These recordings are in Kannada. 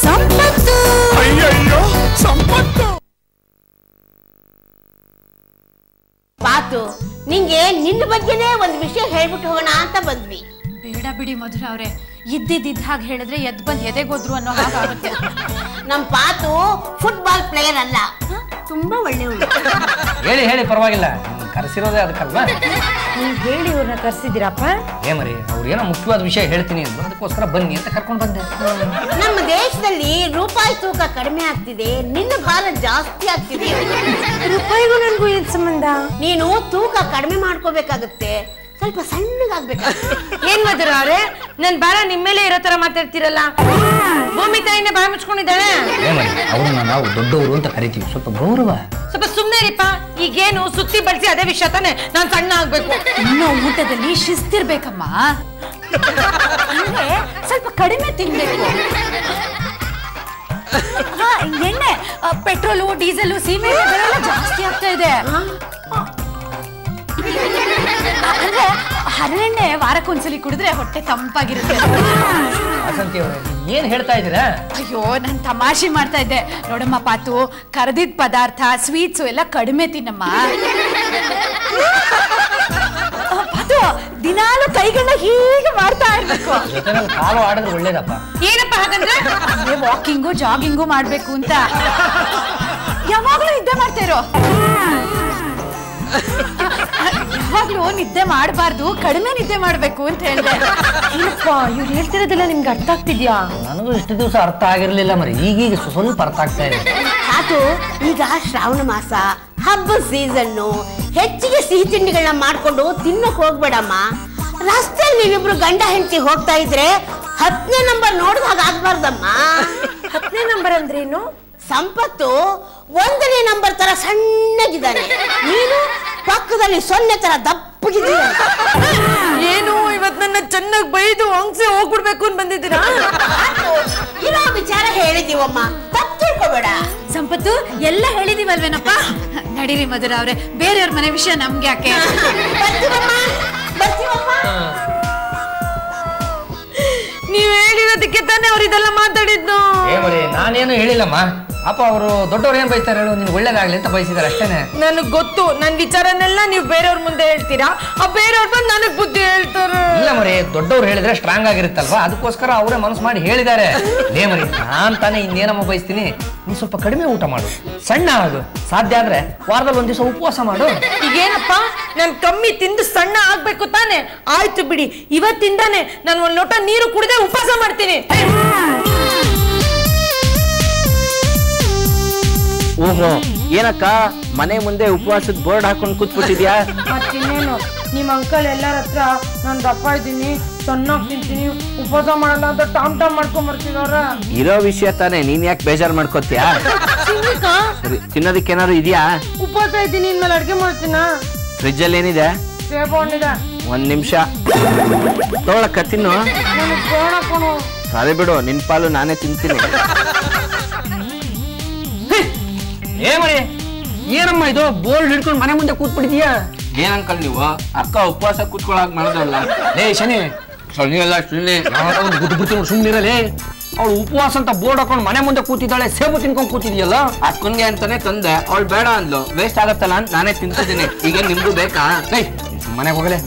ಸಂಪತ್ತು. ಅಯ್ಯಯ್ಯೋ ಸಂಪತ್ತು. ಪಾತು, ನಿಂಗೆ ನಿನ್ನ ಬಗ್ಗೆನೇ ಒಂದು ವಿಷಯ ಹೇಳ್ಬಿಟ್ಟು ಹೋಗೋಣ ಅಂತ ಬಂದ್ವಿ. ಬೇಡ ಬಿಡಿ ಮಧುರ ಅವ್ರೆ, ಇದ್ದಿದ್ದ ಹಾಗೆ ಹೇಳಿದ್ರೆ ಎದ್ ಬಂದ್ ಎದೆಗೋದ್ರು ಅನ್ನೋ ಹಾಗಾಗುತ್ತೆ. ನಮ್ ಪಾತು ಫುಟ್ಬಾಲ್ ಪ್ಲೇಯರ್ ಅಲ್ಲ, ತುಂಬಾ ಒಳ್ಳೆಯವಳು. ಹೇಳಿ ಹೇಳಿ ಪರವಾಗಿಲ್ಲ, ಕರೆಸಿರೋದೇ ಅದಕ್ಕಲ್ವಾ. ನೀವು ಹೇಳಿ ಇವ್ರನ್ನ ಕರ್ಸಿದ್ದೀರಪ್ಪ? ಮರಿ ಅವ್ರು ಏನೋ ಮುಖ್ಯವಾದ ವಿಷಯ ಹೇಳ್ತೀನಿ ಅಂದ್ರು, ಅದಕ್ಕೋಸ್ಕರ ಬನ್ನಿ ಅಂತ ಕರ್ಕೊಂಡು ಬಂದೆ. ನಮ್ಮ ದೇಶದಲ್ಲಿ ರೂಪಾಯಿ ತೂಕ ಕಡಿಮೆ ಆಗ್ತಿದೆ, ನಿನ್ನ ಭಾರ ಜಾಸ್ತಿ ಆಗ್ತಿದೆ. ರೂಪಾಯಿಗೂ ನನಗೂ ಏನ್ ಸಂಬಂಧ? ನೀನು ತೂಕ ಕಡಿಮೆ ಮಾಡ್ಕೋಬೇಕಾಗುತ್ತೆ, ಸ್ವಲ್ಪ ಸಣ್ಣಗಾಗ್ಬೇಕಾಗುತ್ತೆ. ಏನ್ ಮಧುರ ಅವ್ರೆ, ನನ್ ಭಾರ ನಿಮ್ಮೇಲೆ ಇರೋ ತರ ಮಾತಾಡ್ತಿರಲ್ಲ. ಭೂಮಿ ತಾಯಿನೇ ಬಾಯಿ ಮುಚ್ಕೊಂಡಿದ್ದಾಳೆ. ಅವ್ರನ್ನ ನಾವು ದೊಡ್ಡವರು ಅಂತ ಕರಿತೀವಿ, ಸ್ವಲ್ಪ ಗೌರವ. ಸ್ವಲ್ಪ ಸುಮ್ಮನೆ ರೀಪ. ಈಗೇನು ಸುತ್ತಿ ಬಳಸಿ ಅದೇ ವಿಷಯ ತಾನೆ, ನಾನ್ ಸಣ್ಣ ಆಗ್ಬೇಕು. ಇನ್ನು ಊಟದಲ್ಲಿ ಶಿಸ್ತಿರ್ಬೇಕಮ್ಮ. ಅಂದ್ರೆ ಸ್ವಲ್ಪ ಕಡಿಮೆ ತಿನ್ಬೇಕು. ಎಣ್ಣೆ, ಪೆಟ್ರೋಲು, ಡೀಸೆಲ್, ಸೀಮೆ ಎಣ್ಣೆಗಳೆಲ್ಲ ಜಾಸ್ತಿ ಆಗ್ತಾ ಇದೆ. ಅಂದ್ರೆ ಹರಳೆಣ್ಣೆ ವಾರಕ್ಕೊಂದ್ಸಲಿ ಕುಡಿದ್ರೆ ಹೊಟ್ಟೆ ತಂಪಾಗಿರುತ್ತೆ. ಏನ್ ಹೇಳ್ತಾ ಇದ್ದೀರಾ? ಅಯ್ಯೋ, ನಾನ್ ತಮಾಷೆ ಮಾಡ್ತಾ ಇದ್ದೆ. ನೋಡಮ್ಮ ಪಾತು, ಕರೆದಿದ್ದ ಪದಾರ್ಥ, ಸ್ವೀಟ್ಸು ಎಲ್ಲ ಕಡಿಮೆ ತಿನ್ನಮ್ಮ. ಪಾತು, ದಿನಾಲು ಕೈಗಳನ್ನ ಹೀಗೆ ಮಾಡ್ತಾ ಇರ್ಬೇಕು. ಜೊತೆನಲ್ಲಿ ಕಾಲು ಆಡಿದ್ರೆ ಒಳ್ಳೇದಪ್ಪ. ಏನಪ್ಪ ಹಾಗಂದ್ರೆ? ವಾಕಿಂಗು ಜಾಗಿಂಗು ಮಾಡ್ಬೇಕು ಅಂತ. ಯಾವಾಗ್ಲೂ ನಿದ್ದೆ ಮಾಡ್ತಾ ಇರೋ. ಯಾವಾಗ್ಲೂ ನಿದ್ದೆ ಮಾಡಬಾರ್ದು, ಕಡಿಮೆ ನಿದ್ದೆ ಮಾಡ್ಬೇಕು ಅಂತ ಹೇಳಿದೆ. ಏನಪ್ಪ ಇವ್ರು ಹೇಳ್ತಿರೋದೆಲ್ಲ ನಿಮ್ಗೆ ಅರ್ಥ ಆಗ್ತಿದ್ಯಾ? ನನಗೂ ಇಷ್ಟು ದಿವಸ ಅರ್ಥ ಆಗಿರ್ಲಿಲ್ಲ ಮರಿ, ಈಗೀಗ ಸ್ವಲ್ಪ ಅರ್ಥ ಆಗ್ತಾ ಇದೆ. ಅದು ಈಗ ಶ್ರಾವಣ ಮಾಸ, ಹಬ್ಬದ ಸೀಸನ್ನು, ಹೆಚ್ಚಿಗೆ ಸಿಹಿ ತಿಂಡಿಗಳನ್ನ ಮಾಡ್ಕೊಂಡು ತಿನ್ನಕ್ ಹೋಗ್ಬೇಡಮ್ಮ. ರಸ್ತೆಯಲ್ಲಿ ನೀವಿಬ್ರು ಗಂಡ ಹೆಂಡತಿ ಹೋಗ್ತಾ ಇದ್ರೆ 10ನೇ ನಂಬರ್ ನೋಡಿದಾಗ ಆಗ್ಬಾರ್ದಮ್ಮ. 10ನೇ ನಂಬರ್ ಅಂದ್ರೇನು? ಸಂಪತ್ತು 1ನೇ ನಂಬರ್ ತರ ಸಣ್ಣಗಿದ್ದಾನೆ, ನೀನು ಪಕ್ಕದಲ್ಲಿ 0 ತರ ದಪ್ಪಗಿದ್ದೀಯ. ಏನು ಇವತ್ ನನ್ನ ಚೆನ್ನಾಗಿ ಬೈದು ಹಂಗ್ಸೆ ಹೋಗ್ಬಿಡ್ಬೇಕು ಅಂತ ಬಂದಿದ್ದೀರಾ? ಇರೋ ವಿಚಾರ ಹೇಳಿದೀವಮ್ಮ, ತಪ್ಪು ತಿಳ್ಕೊಬೇಡ. ಸಂಪತ್ತು, ಎಲ್ಲ ಹೇಳಿದೀವಲ್ವೇನಪ್ಪ. ನಡೀರಿ ಮಧುರ ಅವ್ರೆ, ಬೇರೆಯವ್ರ ಮನೆ ವಿಷಯ ನಮ್ಗೆ ಯಾಕೆ? ನೀವ್ ಹೇಳಿರೋದಕ್ಕೆ ತಾನೇ ಅವ್ರು ಇದೆಲ್ಲ ಮಾತಾಡಿದ್ದು. ನಾನೇನು ಹೇಳಿಲ್ಲಮ್ಮ. ಅಪ್ಪ ಅವರು ದೊಡ್ಡವ್ರು ಏನ್ ಬಯಸ್ತಾರೆ ಹೇಳು, ನಿನ್ ಒಳ್ಳೇದಾಗ್ಲಿ ಅಂತ ಬಯಸಿದಾರೆ ಅಷ್ಟೇನೆ. ನನಗ್ ಗೊತ್ತು, ನನ್ ವಿಚಾರನೆಲ್ಲ ನೀವು ಬೇರೆಯವ್ರ ಮುಂದೆ ಹೇಳ್ತೀರಾ, ಆ ಬೇರೆಯವ್ರ ಬಂದು ನನಗ್ ಬುದ್ಧಿ ಹೇಳ್ತಾರೆ. ಇಲ್ಲ ಮರಿ, ದೊಡ್ಡವ್ರು ಹೇಳಿದ್ರೆ ಸ್ಟ್ರಾಂಗ್ ಆಗಿರುತ್ತಲ್ವಾ, ಅದಕ್ಕೋಸ್ಕರ ಅವರೇ ಮನಸ್ಸು ಮಾಡಿ ಹೇಳಿದ್ದಾರೆ. ಮರಿ, ನಾನ್ ತಾನೇ ಇನ್ನೇನಮ್ಮ ಬಯಸ್ತೀನಿ, ನೀನ್ ಸ್ವಲ್ಪ ಕಡಿಮೆ ಊಟ ಮಾಡು, ಸಣ್ಣ ಆಗು, ಸಾಧ್ಯ ಆದ್ರೆ ವಾರದಲ್ಲಿ ಒಂದ್ ದಿವಸ ಉಪವಾಸ ಮಾಡು. ಈಗೇನಪ್ಪ, ನಾನ್ ಕಮ್ಮಿ ತಿಂದು ಸಣ್ಣ ಆಗ್ಬೇಕು ತಾನೆ? ಆಯ್ತು ಬಿಡಿ, ಇವತ್ತಿಂದಾನೆ ನಾನು 1 ಲೋಟ ನೀರು ಕುಡಿದೇ ಉಪವಾಸ ಮಾಡ್ತೀನಿ. ಓಹೋ, ಏನಕ್ಕ ಮನೆ ಮುಂದೆ ಉಪವಾಸದ ಬೋರ್ಡ್ ಹಾಕೊಂಡು ಕೂತ್ಬಿಟ್ಟಿದ್ಯಾ? ಮತ್ತಿನ್ನೇನು, ನಿಮ್ ಅಂಕಲ್ ಎಲ್ಲರ ಹತ್ರ ನಾನ್ ದಪ್ಪ ಇದ್ದೀನಿ, ಸಣ್ಣಾಗ್ ತಿಂತೀನಿ, ಉಪವಾಸ ಮಾಡಲ್ಲ ಅಂತ ಟಾಮ್ ಮಾಡ್ಕೊಂಡ್ ಬರ್ತಿದವ್ರ. ಇರೋ ವಿಷಯ ತಾನೆ, ನೀನ್ ಯಾಕೆ ಬೇಜಾರ್ ಮಾಡ್ಕೋತೀಯಾ? ಸರಿ, ತಿನ್ನೋದಕ್ಕೆ ಏನಾದ್ರು ಇದೆಯಾ? ಉಪವಾಸ ಇದ್ದೀನಿ, ಇನ್ಮೇಲೆ ಅಡ್ಗೆ ಮಾಡ್ತೀನ. ಫ್ರಿಜ್ ಅಲ್ಲಿ ಏನಿದೆ? ಸೇಬು ಹಣ್ಣಿದೆ. 1 ನಿಮಿಷ ತಗೊಳಕ್ಕ, ತಿನ್ನು. ನನಗ್ ಬೇಡ ಕಣೋ. ಸರಿ ಬಿಡು, ನಿನ್ ಪಾಲು ನಾನೇ ತಿಂತೀನಿ. ಮರಿ, ಏನಮ್ಮ ಇದು ಬೋರ್ಡ್ ಹಿಡ್ಕೊಂಡು ಮನೆ ಮುಂದೆ ಕೂತ್ಬಿಟ್ಟಿದ್ಯಾ? ಏನ್ ಅಂಕಲ್ ನೀವು, ಅಕ್ಕ ಉಪವಾಸ ಕೂತ್ಕೊಳಕ್ ಮಾಡೋದಲ್ಲ. ಶನಿ ಎಲ್ಲ ಸುಳ್ಳಿ ಒಂದು ಗುದ್ದು ಬಿಡ್ತೀನಿ, ಸುಮ್ಮನಿರಲಿ. ಅವಳು ಉಪವಾಸ ಅಂತ ಬೋರ್ಡ್ ಹಾಕೊಂಡು ಮನೆ ಮುಂದೆ ಕೂತಿದ್ದಾಳೆ, ಸೇಬು ತಿನ್ಕೊಂಡು ಕೂತಿದ್ಯಲ್ಲ. ಅಕ್ಕನ್ಗೆ ಅಂತಾನೆ ತಂದೆ, ಅವಳು ಬೇಡ ಅಂದ್ಲು, ವೇಸ್ಟ್ ಆಗತ್ತಲ್ಲ ಅಂತ ನಾನೇ ತಿಂತಿದ್ದೀನಿ. ಈಗ ನಿಮ್ಗೂ ಬೇಕಾ? ಮನೆಗೆ ಹೋಗಲೆ.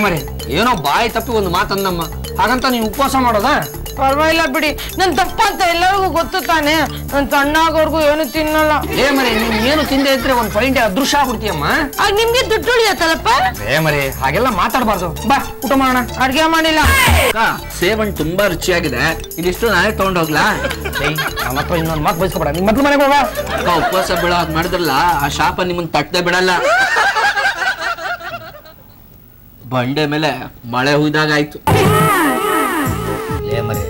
ಮರಿ, ಏನೋ ಬಾಯಿ ತಪ್ಪಿ ಒಂದು ಮಾತಂದಮ್ಮ, ಹಾಗಂತ ನೀನು ಉಪವಾಸ ಮಾಡೋದಾ? ಪರವಾಗಿಲ್ಲ ಬಿಡಿ, ನನ್ ದಪ್ಪ ಅಂತ ಎಲ್ಲರಿಗೂ ಗೊತ್ತು ತಾನೆ, ನನ್ ಸಣ್ಣ ಆಗೋರ್ಗು ಏನು ತಿನ್ನಲ್ಲ. ಮರಿ, ನೀನ್ ಏನು ತಿಂದೆ ಇದ್ರೆ ಒಂದು ಪಾಯಿಂಟ್ ಅದೃಶ್ಯ ಆಗ್ಬಿಡ್ತೀಯಮ್ಮ. ಆಗ ನಿಮ್ಗೆ ದುಡ್ಡು ಉಳಿಯತ್ತಲ್ಲಪ್ಪ. ಮರಿ, ಹಾಗೆಲ್ಲ ಮಾತಾಡಬಾರ್ದು. ಬಾ ಊಟ ಮಾಡೋಣ. ಅಡ್ಗೆ ಮಾಡಿಲ್ಲ. ಸೇಬಣ್ಣು ತುಂಬಾ ರುಚಿಯಾಗಿದೆ, ಇದಿಷ್ಟು ನಾನೇ ತಗೊಂಡೋಗ್ಲಾ? ನಮ್ಮ ಹತ್ರ ಇನ್ನೊಂದು ಮಾತು ಬಯಸ್ಕೊಬೇಡ, ನಿಮ್ಮ ಮೊದ್ಲು ಮನೆಗೆ ಹೋಗ. ಅಕ್ಕ ಉಪವಾಸ ಬೀಳೋ ಹಾಗೆ ಮಾಡಿದ್ರಲ್ಲ, ಆ ಶಾಪ ನಿಮ್ಮನ್ ತಟ್ಟದೆ ಬಿಡಲ್ಲ. ಬಂಡೆ ಮೇಲೆ ಮಳೆ ಹುಯ್ದಾಗಾಯ್ತು. ಮರಿ,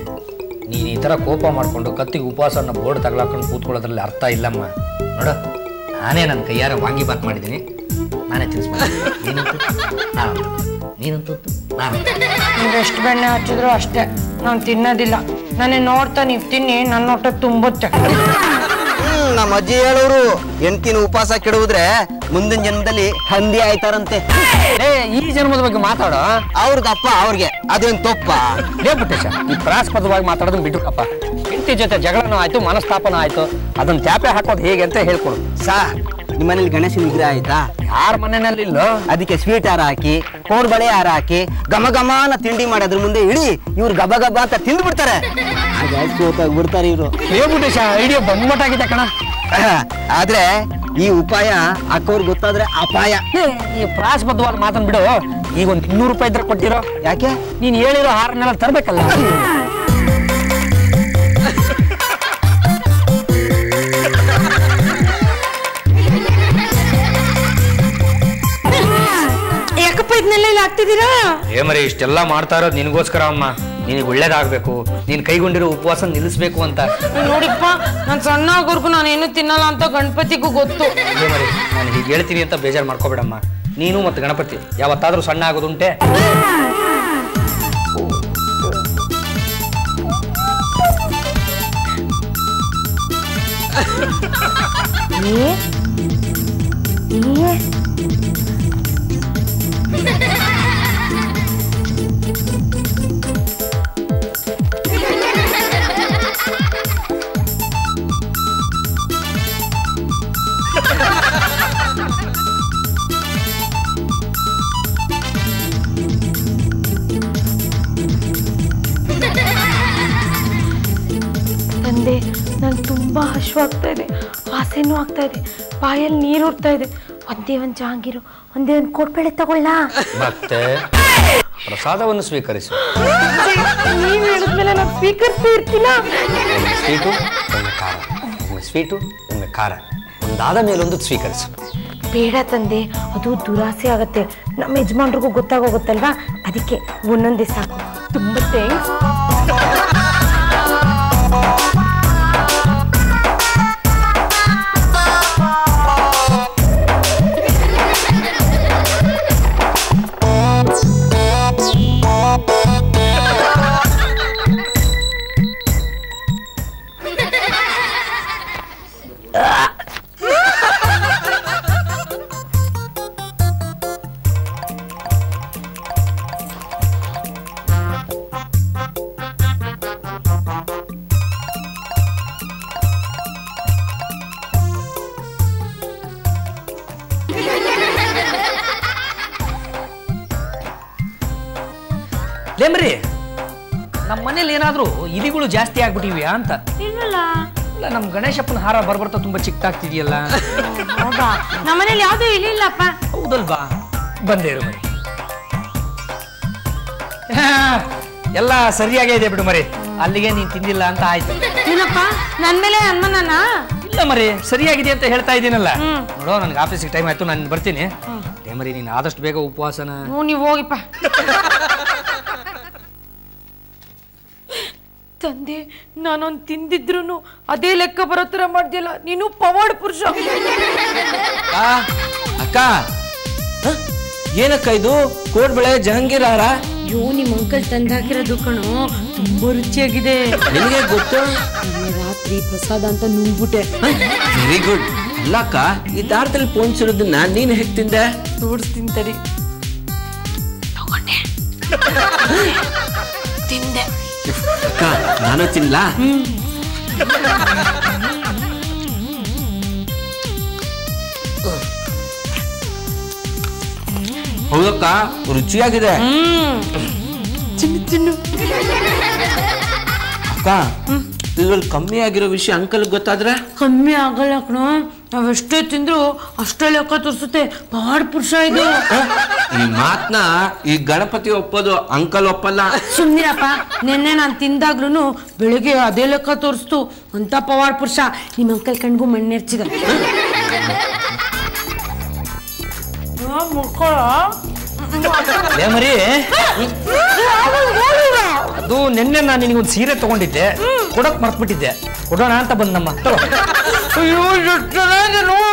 ನೀನ್ ಈ ತರ ಕೋಪ ಮಾಡ್ಕೊಂಡು ಕತ್ತಿಗೆ ಉಪವಾಸನ ಬೋರ್ಡ್ ತಗಲಾಕೊಂಡು ಕೂತ್ಕೊಳ್ಳೋದ್ರಲ್ಲಿ ಅರ್ಥ ಇಲ್ಲಮ್ಮ. ನೋಡ, ನಾನೇ ನನ್ನ ಕೈಯಾರ ವಾಂಗಿಬಾತ್ ಮಾಡಿದ್ದೀನಿ, ನಾನೇ ತಿನ್ಸ್ಬಿಡ್ತೀನಿ. ನೀನಂತೂ ನಾನು ನೀವು ಎಷ್ಟು ಬೆಣ್ಣೆ ಹಚ್ಚಿದ್ರು ಅಷ್ಟೇ, ನಾನು ತಿನ್ನೋದಿಲ್ಲ. ನಾನೇ ನೋಡ್ತಾ ನೀವು ತಿನ್ನಿ, ನನ್ನ ಹೊಟ್ಟೆ ತುಂಬುತ್ತೆ. ನಮ್ಮ ಅಜ್ಜಿ ಹೇಳೋರು, ಹೆಂಡ್ತಿನ ಉಪವಾಸ ಕೆಡುವುದ್ರೆ ಮುಂದಿನ ಜನ್ಮದಲ್ಲಿ ಹಂದಿ ಆಯ್ತಾರಂತೆ. ಈ ಜನ್ಮದ ಬಗ್ಗೆ ಮಾತಾಡೋ. ಅವ್ರದಪ್ಪ ಅವ್ರಿಗೆ ಅದೇನ್ ತಪ್ಪ? ಪುಟ್ಟೇಶ, ಈ ಪ್ರಾಸ್ಪದವಾಗಿ ಮಾತಾಡೋದನ್ನ ಬಿಟ್ಟುಕಪ್ಪ. ಹೆಂಡತಿ ಜೊತೆ ಜಗಳನೂ ಆಯ್ತು, ಮನಸ್ತಾಪನ ಆಯ್ತು, ಅದನ್ನ ತ್ಯಾಪೆ ಹಾಕೋದು ಹೇಗೆ ಅಂತ ಹೇಳ್ಕೊಡು. ನಿಮ್ಮ ಮನೇಲಿ ಗಣೇಶನ ವಿಗ್ರಹ ಆಯ್ತಾ? ಯಾರ ಮನೆಯಲ್ಲಿ ಇಲ್ಲೋ? ಅದಕ್ಕೆ ಸ್ವೀಟ್ ಹಾರ ಹಾಕಿ, ಕೋಡ್ಬಳೆ ಹಾರ ಹಾಕಿ, ಘಮ ಘಮಾನ ತಿಂಡಿ ಮಾಡಿ ಅದ್ರ ಮುಂದೆ ಇಡಿ, ಇವ್ರು ಗಬ ಗಬ ಅಂತ ತಿಂದು ಬಿಡ್ತಾರೆ. ಸೋತಾಗಿ ಬಿಡ್ತಾರೆ ಇವ್ರು. ಪುಟ್ಟೇಶ, ಐಡಿಯಾ ಬೊಮ್ಮಟಾಗಿದೆ ಕಣ. ಆದ್ರೆ ಈ ಉಪಾಯ ಅಕ್ಕವ್ರಿಗೆ ಗೊತ್ತಾದ್ರೆ ಅಪಾಯ. ಈ ಪ್ರಾಸ್ಬದ್ಧವಾದ ಮಾತನ್ ಬಿಡು. ಈಗ ಒಂದು 200 ರೂಪಾಯಿ ಇದ್ರೆ ಕೊಟ್ಟಿರೋ. ಯಾಕೆ? ನೀನ್ ಹೇಳಿರೋ ಹಾರನ್ನೆಲ್ಲ ತರ್ಬೇಕಲ್ಲ. ಯಾಕಪ್ಪ ಇದನ್ನೆಲ್ಲ ಇಲ್ಲಿ ಹಾಕ್ತಿದ್ದೀರಾ? ಮರಿ ಇಷ್ಟೆಲ್ಲ ಮಾಡ್ತಾ ಇರೋದು ನಿನಗೋಸ್ಕರ ಅಮ್ಮ. ನಿನಗೆ ಒಳ್ಳೇದಾಗಬೇಕು, ನೀನು ಕೈಗೊಂಡಿರೋ ಉಪವಾಸ ನಿಲ್ಲಿಸ್ಬೇಕು ಅಂತ. ನೋಡಿಪ್ಪ, ನಾನು ಸಣ್ಣ ಆಗೋರ್ಗು ನಾನೇನು ತಿನ್ನಲ್ಲ ಅಂತ ಗಣಪತಿಗೂ ಗೊತ್ತು. ಮರಿ, ನಾನು ಹೀಗೆ ಹೇಳ್ತೀನಿ ಅಂತ ಬೇಜಾರು ಮಾಡ್ಕೋಬೇಡಮ್ಮ. ನೀನು ಮತ್ತು ಗಣಪತಿ ಯಾವತ್ತಾದ್ರೂ ಸಣ್ಣ ಆಗೋದುಂಟೆ? ತಂದೆ, ನಂಗೆ ತುಂಬಾ ಹಶ್ವಾಗ್ತಾ ಇದೆ, ಆಸೆನೂ ಆಗ್ತಾ ಇದೆ, ಬಾಯಲ್ಲಿ ನೀರು ಉರ್ತಾ ಇದೆ. ಒಂದೇ ಒಂದು ಜಾಂಗೀರು, ಒಂದೇ ಒಂದು ಕೋಡ್ಬೇಳೆ ತಗೊಳ್ಳ. ಮತ್ತೆ ಪ್ರಸಾದವನ್ನು ಸ್ವೀಕರಿಸು. ನೀವ್ ಹೇಳಿದ್ಮೇಲೆ ನಾನು ಸ್ವೀಕರಿಸ್ತಾ ಇರ್ತೀನ. ಸ್ವೀಟು ಒಮ್ಮೆ ಖಾರ, ಒಮ್ಮೆ ಸ್ವೀಟು ಒಮ್ಮೆ ಖಾರ, ಒಂದಾದ ಮೇಲೊಂದು ಸ್ವೀಕರಿಸು. ಬೇಡ ತಂದೆ, ಅದು ದುರಾಸೆ ಆಗತ್ತೆ. ನಮ್ಮ ಯಜಮಾನ್ರಿಗೂ ಗೊತ್ತಾಗೋಗುತ್ತಲ್ವಾ, ಅದಕ್ಕೆ ಒಂದೊಂದೇ ಸಾಕು. ತುಂಬಾ ಥ್ಯಾಂಕ್ಸ್. ಲೇಮ್ರಿ, ನಮ್ಮ ಮನೇಲಿ ಏನಾದ್ರು ಇಲಿಗಳು ಜಾಸ್ತಿ ಆಗ್ಬಿಟ್ಟಿವ್ಯಾ ಅಂತ. ಇಲ್ಲಲ್ಲ, ಇಲ್ಲ, ನಮ್ಮ ಗಣೇಶಪ್ಪನ ಹಾರ ಬರ್ಬರ್ತಾ ತುಂಬಾ ಚಿಕ್ಕದಾಗ್ತಿದೆಯಲ್ಲ. ಹೌದಾ? ನಮ್ಮ ಮನೇಲಿ ಯಾವುದೂ ಇಲ್ಲಪ್ಪ. ಹೌದಲ್ವಾ? ಬಂದೇ ಇರು ಮರಿ. ಎಲ್ಲ ಸರಿಯಾಗೇ ಇದೆ ಬಿಡು ಮರಿ. ಅಲ್ಲಿಗೆ ನೀನ್ ತಿಂದಿಲ್ಲ ಅಂತ ಆಯ್ತು. ಏನಪ್ಪ, ನನ್ ಮೇಲೆ ಅನ್ಮನನ? ಇಲ್ಲ ಮರಿ, ಸರಿಯಾಗಿದೆ ಅಂತ ಹೇಳ್ತಾ ಇದ್ದೀನಲ್ಲ. ನೋಡೋ, ನನ್ಗೆ ಆಫೀಸಿಗೆ ಟೈಮ್ ಆಯ್ತು, ನಾನು ಬರ್ತೀನಿ. ಮರಿ, ನೀನು ಆದಷ್ಟು ಬೇಗ ಉಪವಾಸನ. ನೀವು ಹೋಗಿಪ್ಪ. ತಂದೆ, ನಾನೊಂದು ತಿಂದಿದ್ರು ಅದೇ ಲೆಕ್ಕ ಬರೋ ತರ ಮಾಡ್ದಿಲ್ಲ. ನೀನು ಪವಾಡ ಪುರುಷ. ಅಕ್ಕ, ಏನಕ್ಕ ಇದು? ಕೋಡ್ಬಳೆ ಜಹಂಗೀರ್ ಹಾರ? ಅಯ್ಯೋ, ನಿಮ್ಮ ಅಂಕಲ್ ತಂದು ಹಾಕಿರೋದು ಕಣೋ, ತುಂಬಾ ರುಚಿಯಾಗಿದೆ. ನಿನಗೆ ಗೊತ್ತು? ರಾತ್ರಿ ಪ್ರಸಾದ ಅಂತ ನುಂಗ್ಬಿಟ್ಟೆ. Very good. ಅಲ್ಲಕ್ಕ, ಈ ದಾರದಲ್ಲಿ ಪೋಣಿಸಿರೋದನ್ನ ನೀನು ಹೇಗೆ ತಿಂದೆ? ತೋರಿಸ್ತೀನಿ ತಡಿ. ತಗೊಂಡೆ, ತಿಂದೆ. ಅಕ್ಕ, ನಾನು ತಿನ್ಲಾ? ಹೌದಕ್ಕ, ರುಚಿಯಾಗಿದೆ. ತಿನ್ನು. ಅಕ್ಕ, ಇದ್ರಲ್ಲಿ ಕಮ್ಮಿ ಆಗಿರೋ ವಿಷಯ ಅಂಕಲ್ ಗೊತ್ತಾದ್ರೆ? ಕಮ್ಮಿ ಆಗಲ್ಲ ಕಣೋ, ನಾವೆಷ್ಟೇ ತಿಂದ್ರು ಅಷ್ಟೇ ಲೆಕ್ಕ ತೋರಿಸುತ್ತೆ. ಪವಾಡ ಪುರುಷ ಇದು. ಈ ಮಾತನ್ನ ಈ ಗಣಪತಿ ಒಪ್ಪೋದು, ಅಂಕಲ್ ಒಪ್ಪಲ್ಲ. ಸುಮ್ನಿರಪ್ಪ, ನಿನ್ನೆ ನಾನು ತಿಂದಾಗ್ಲೂ ಬೆಳಿಗ್ಗೆ ಅದೇ ಲೆಕ್ಕ ತೋರಿಸ್ತು. ಅಂತ ಪವಾಡ ಪುರುಷ. ನಿಮ್ಮ ಅಂಕಲ್ ಕಣ್ಗೂ ಮಣ್ಣೆರ್ಚಿದ. ಮರಿ, ಅದು ನಿನ್ನೆ ನಾನು ನಿನಗೊಂದು ಸೀರೆ ತಗೊಂಡಿದ್ದೆ, ಕೊಡಕ್ ಮರ್ತ್ಬಿಟ್ಟಿದ್ದೆ. ಕೊಡೋಣ ಅಂತ ಬಂದಮ್ಮ. ಅಯ್ಯೋ ಎಷ್ಟು ಚೆನ್ನಾಗಿದೆ ನೋಡು.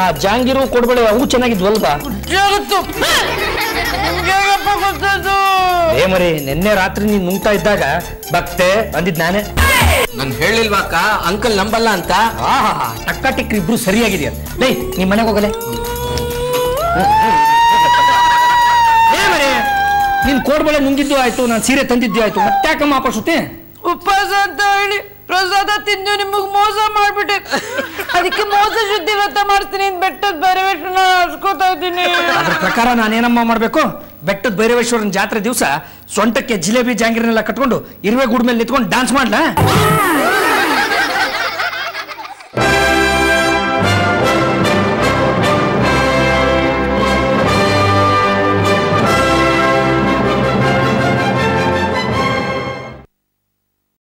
ಆ ಜಾಂಗೀರು ಕೊಡ್ಬೇಳೆ ಅವು ಚೆನ್ನಾಗಿದ್ವಲ್ವಾ? ಗೊತ್ತಾಗುತ್ತು. ನಿಮ್ಗೆ ಹೇಗಪ್ಪ ಗೊತ್ತದು? ಏ ಮರಿ ನಿನ್ನೆ ರಾತ್ರಿ ನೀನ್ ನುಂಗ್ತಾ ಇದ್ದಾಗ ಭಕ್ತೆ ಅಂದಿದ್ ನಾನೇ. ನಾನು ಹೇಳಿಲ್ವಾಕ ಅಂಕಲ್ ನಂಬಲ್ಲ ಅಂತ. ಟಕ್ಕ ಟಿಕ್ ಇಬ್ರು ಸರಿಯಾಗಿದೆಯಾ? ಲೇ ನಿಮ್ ಮನೆಗೆ ಹೋಗಲೆ. ಏ ಮರಿ ನೀನ್ ಕೋಡ್ಬಳೆ ನುಂಗಿದ್ದು ಆಯ್ತು, ನಾನು ಸೀರೆ ತಂದಿದ್ದು ಆಯ್ತು, ಮತ್ತೆ ಯಾಕಮ್ಮ ವಾಪಸ್ಸುತ್ತೆ? ಉಪವಾಸ ಅಂತ ಹೇಳಿ ಪ್ರಸಾದ ತಿಂದು ನಿಮಗ್ ಮೋಸ ಮಾಡ್ಬಿಟ್ಟೆ. ಅದಕ್ಕೆ ಮೋಸ ಶುದ್ಧಿ ವ್ರತ ಮಾಡ್ತೀನಿ ಅಂತ ಬೆಟ್ಟದ ಭೈರವೇಶ್ವರನ ಹರ್ಸ್ಕೊತಾ ಇದ್ದೀನಿ. ಅದ್ರ ಪ್ರಕಾರ ನಾನೇನಮ್ಮ ಮಾಡ್ಬೇಕು? ಬೆಟ್ಟದ ಭೈರವೇಶ್ವರನ ಜಾತ್ರೆ ದಿವಸ ಸೊಂಟಕ್ಕೆ ಜಿಲೇಬಿ ಜಾಂಗಿರನ್ನೆಲ್ಲ ಕಟ್ಕೊಂಡು ಇರುವೆ ಗುಡ್ ಮೇಲೆ ನಿಂತ್ಕೊಂಡು ಡ್ಯಾನ್ಸ್ ಮಾಡ್ಲಾ?